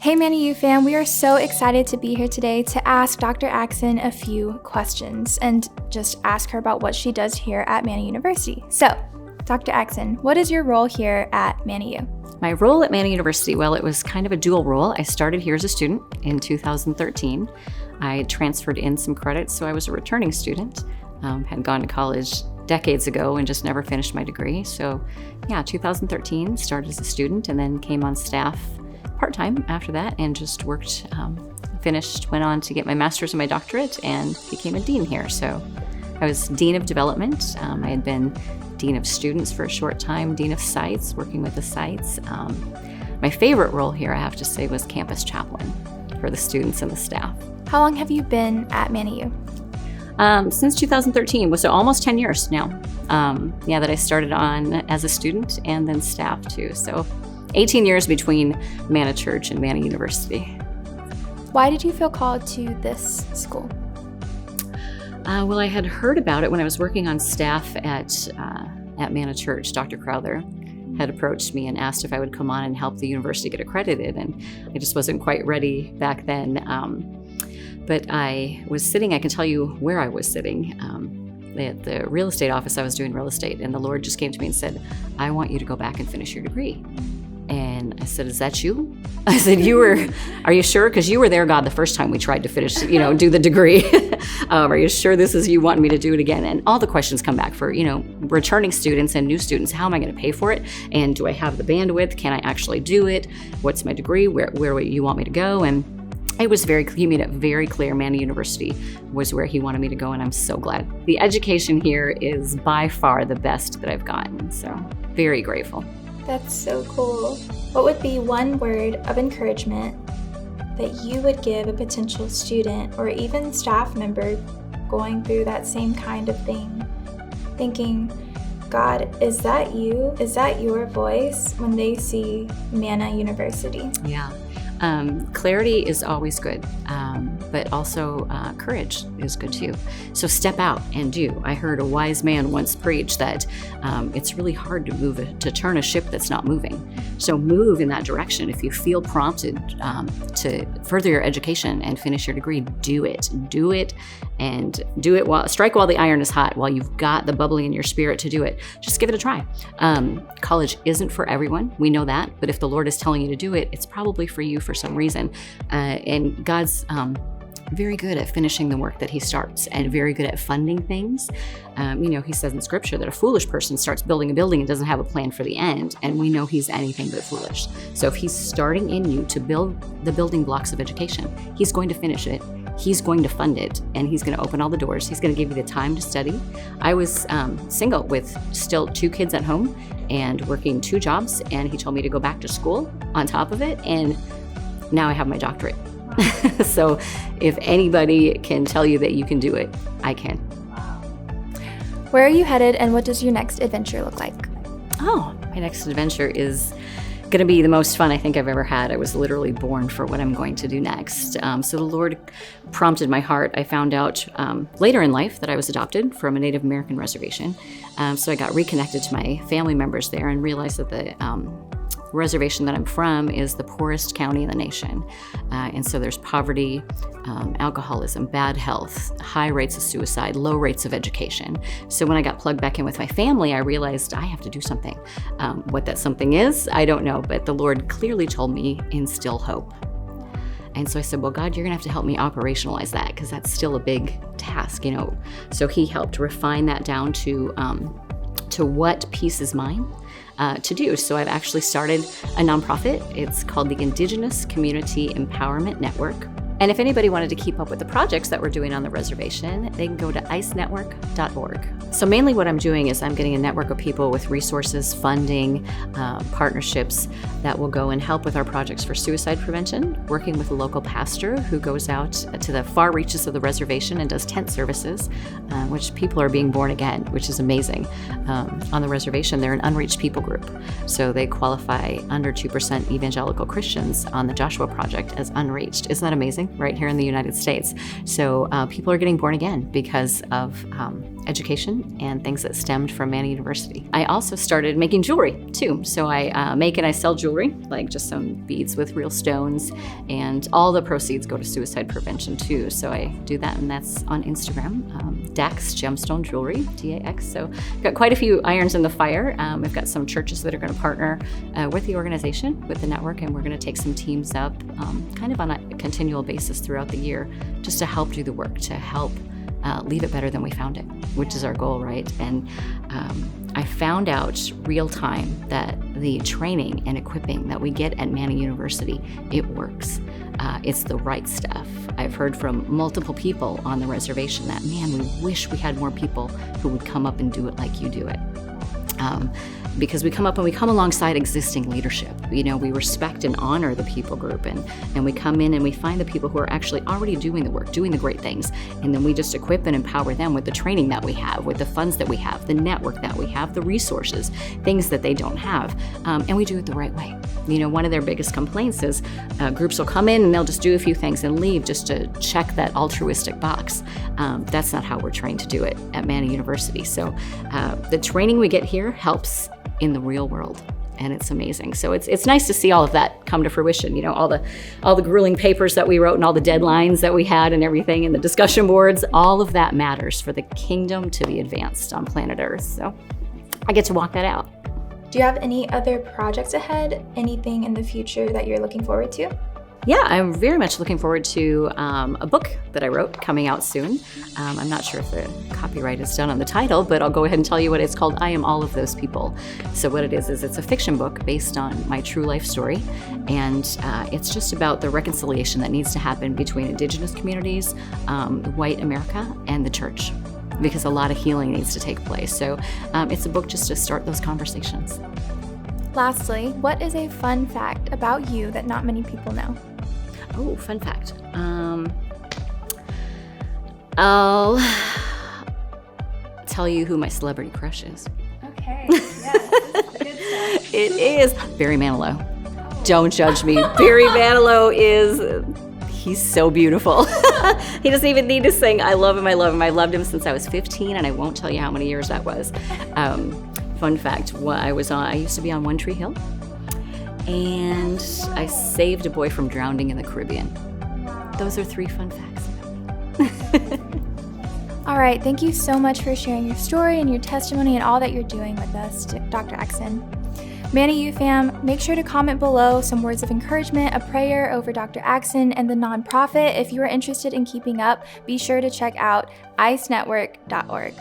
Hey Manna U fam, we are so excited to be here today to ask Dr. Axon a few questions and just ask her about what she does here at Manna University. So, Dr. Axon, what is your role here at Manna U? My role at Manna University, well, it was kind of a dual role. I started here as a student in 2013. I transferred in some credits, so I was a returning student. Had gone to college decades ago and just never finished my degree. So, 2013, started as a student and then came on staff part-time after that and just worked, went on to get my master's and my doctorate and became a dean here. So I was dean of development. I had been dean of students for a short time, dean of sites, working with the sites. My favorite role here, I have to say, was campus chaplain for the students and the staff. How long have you been at Manna U? Since 2013, so almost 10 years now. That I started on as a student and then staff too. So 18 years between Manna Church and Manna University. Why did you feel called to this school? Well, I had heard about it when I was working on staff at Manna Church. Dr. Crowther had approached me and asked if I would come on and help the university get accredited, and I just wasn't quite ready back then. But I was sitting, I can tell you where I was sitting. At the real estate office, I was doing real estate, and the Lord just came to me and said, I want you to go back and finish your degree. And I said, is that you? I said, are you sure? Because you were there, God, the first time we tried to finish, do the degree. Are you sure this is you wanting me to do it again? And all the questions come back for, returning students and new students. How am I going to pay for it? And do I have the bandwidth? Can I actually do it? What's my degree? Where would you want me to go? And he made it very clear Manna University was where he wanted me to go, and I'm so glad. The education here is by far the best that I've gotten, so very grateful. That's so cool. What would be one word of encouragement that you would give a potential student or even staff member going through that same kind of thing, thinking, God, is that you? Is that your voice when they see Manna University? Yeah. Clarity is always good, but also courage is good too. So step out and do. I heard a wise man once preach that it's really hard to turn a ship that's not moving. So move in that direction. If you feel prompted to further your education and finish your degree, do it. Do it, and do it strike while the iron is hot, while you've got the bubbling in your spirit to do it. Just give it a try. College isn't for everyone. We know that, but if the Lord is telling you to do it, it's probably for you for some reason. And God's very good at finishing the work that he starts and very good at funding things. He says in scripture that a foolish person starts building a building and doesn't have a plan for the end. And we know he's anything but foolish. So if he's starting in you to build the building blocks of education, he's going to finish it. He's going to fund it, and he's going to open all the doors. He's going to give you the time to study. I was single with still 2 kids at home and working 2 jobs, and he told me to go back to school on top of it, and now I have my doctorate. So if anybody can tell you that you can do it, I can. Where are you headed, and what does your next adventure look like? Oh, my next adventure is going to be the most fun I think I've ever had. I was literally born for what I'm going to do next. So the Lord prompted my heart. I found out later in life that I was adopted from a Native American reservation. So I got reconnected to my family members there and realized that the reservation that I'm from is the poorest county in the nation. And so there's poverty, alcoholism, bad health, high rates of suicide, low rates of education. So when I got plugged back in with my family, I realized I have to do something. What that something is, I don't know, but the Lord clearly told me, instill hope. And so I said, well, God, you're gonna have to help me operationalize that, because that's still a big task, So he helped refine that down to what piece is mine to do. So I've actually started a nonprofit. It's called the Indigenous Community Empowerment Network. And if anybody wanted to keep up with the projects that we're doing on the reservation, they can go to icenetwork.org. So mainly what I'm doing is I'm getting a network of people with resources, funding, partnerships that will go and help with our projects for suicide prevention, working with a local pastor who goes out to the far reaches of the reservation and does tent services, which people are being born again, which is amazing. On the reservation, they're an unreached people group. So they qualify under 2% evangelical Christians on the Joshua Project as unreached. Isn't that amazing? amazing right here in the United States. So people are getting born again because of education and things that stemmed from Manna University. I also started making jewelry too. So I make and I sell jewelry, like just some beads with real stones, and all the proceeds go to suicide prevention too. So I do that, and that's on Instagram, Dax Gemstone Jewelry, DAX. So I've got quite a few irons in the fire. We've got some churches that are going to partner with the organization, with the network, and we're going to take some teams up kind of on a continual basis throughout the year just to help do the work, to help leave it better than we found it, which is our goal, right? And I found out real time that the training and equipping that we get at Manna University, it works. It's the right stuff. I've heard from multiple people on the reservation that, man, we wish we had more people who would come up and do it like you do it. Because we come up and we come alongside existing leadership. You know, we respect and honor the people group, and we come in and we find the people who are actually already doing the work, doing the great things, and then we just equip and empower them with the training that we have, with the funds that we have, the network that we have, the resources, things that they don't have, and we do it the right way. You know, one of their biggest complaints is groups will come in and they'll just do a few things and leave just to check that altruistic box. That's not how we're trained to do it at Manna University. So the training we get here helps in the real world, and it's amazing. So it's nice to see all of that come to fruition. You know, all the grueling papers that we wrote and all the deadlines that we had and everything, and the discussion boards, all of that matters for the kingdom to be advanced on planet Earth. So I get to walk that out. Do you have any other projects ahead? Anything in the future that you're looking forward to? Yeah, I'm very much looking forward to a book that I wrote coming out soon. I'm not sure if the copyright is done on the title, but I'll go ahead and tell you what it's called. I Am All of Those People. So what it is it's a fiction book based on my true life story. And it's just about the reconciliation that needs to happen between Indigenous communities, white America, and the church, because a lot of healing needs to take place. So it's a book just to start those conversations. Lastly, what is a fun fact about you that not many people know? Oh, fun fact. I'll tell you who my celebrity crush is. Okay, yes, this is good stuff. It is Barry Manilow. Oh. Don't judge me. Barry Manilow he's so beautiful. He doesn't even need to sing. I love him. I loved him since I was 15, and I won't tell you how many years that was. Fun fact, I used to be on One Tree Hill, and I saved a boy from drowning in the Caribbean. Those are 3 fun facts about me. All right, thank you so much for sharing your story and your testimony and all that you're doing with us, Dr. Axon. Manna U fam, make sure to comment below some words of encouragement, a prayer over Dr. Axon and the nonprofit. If you are interested in keeping up, be sure to check out icenetwork.org.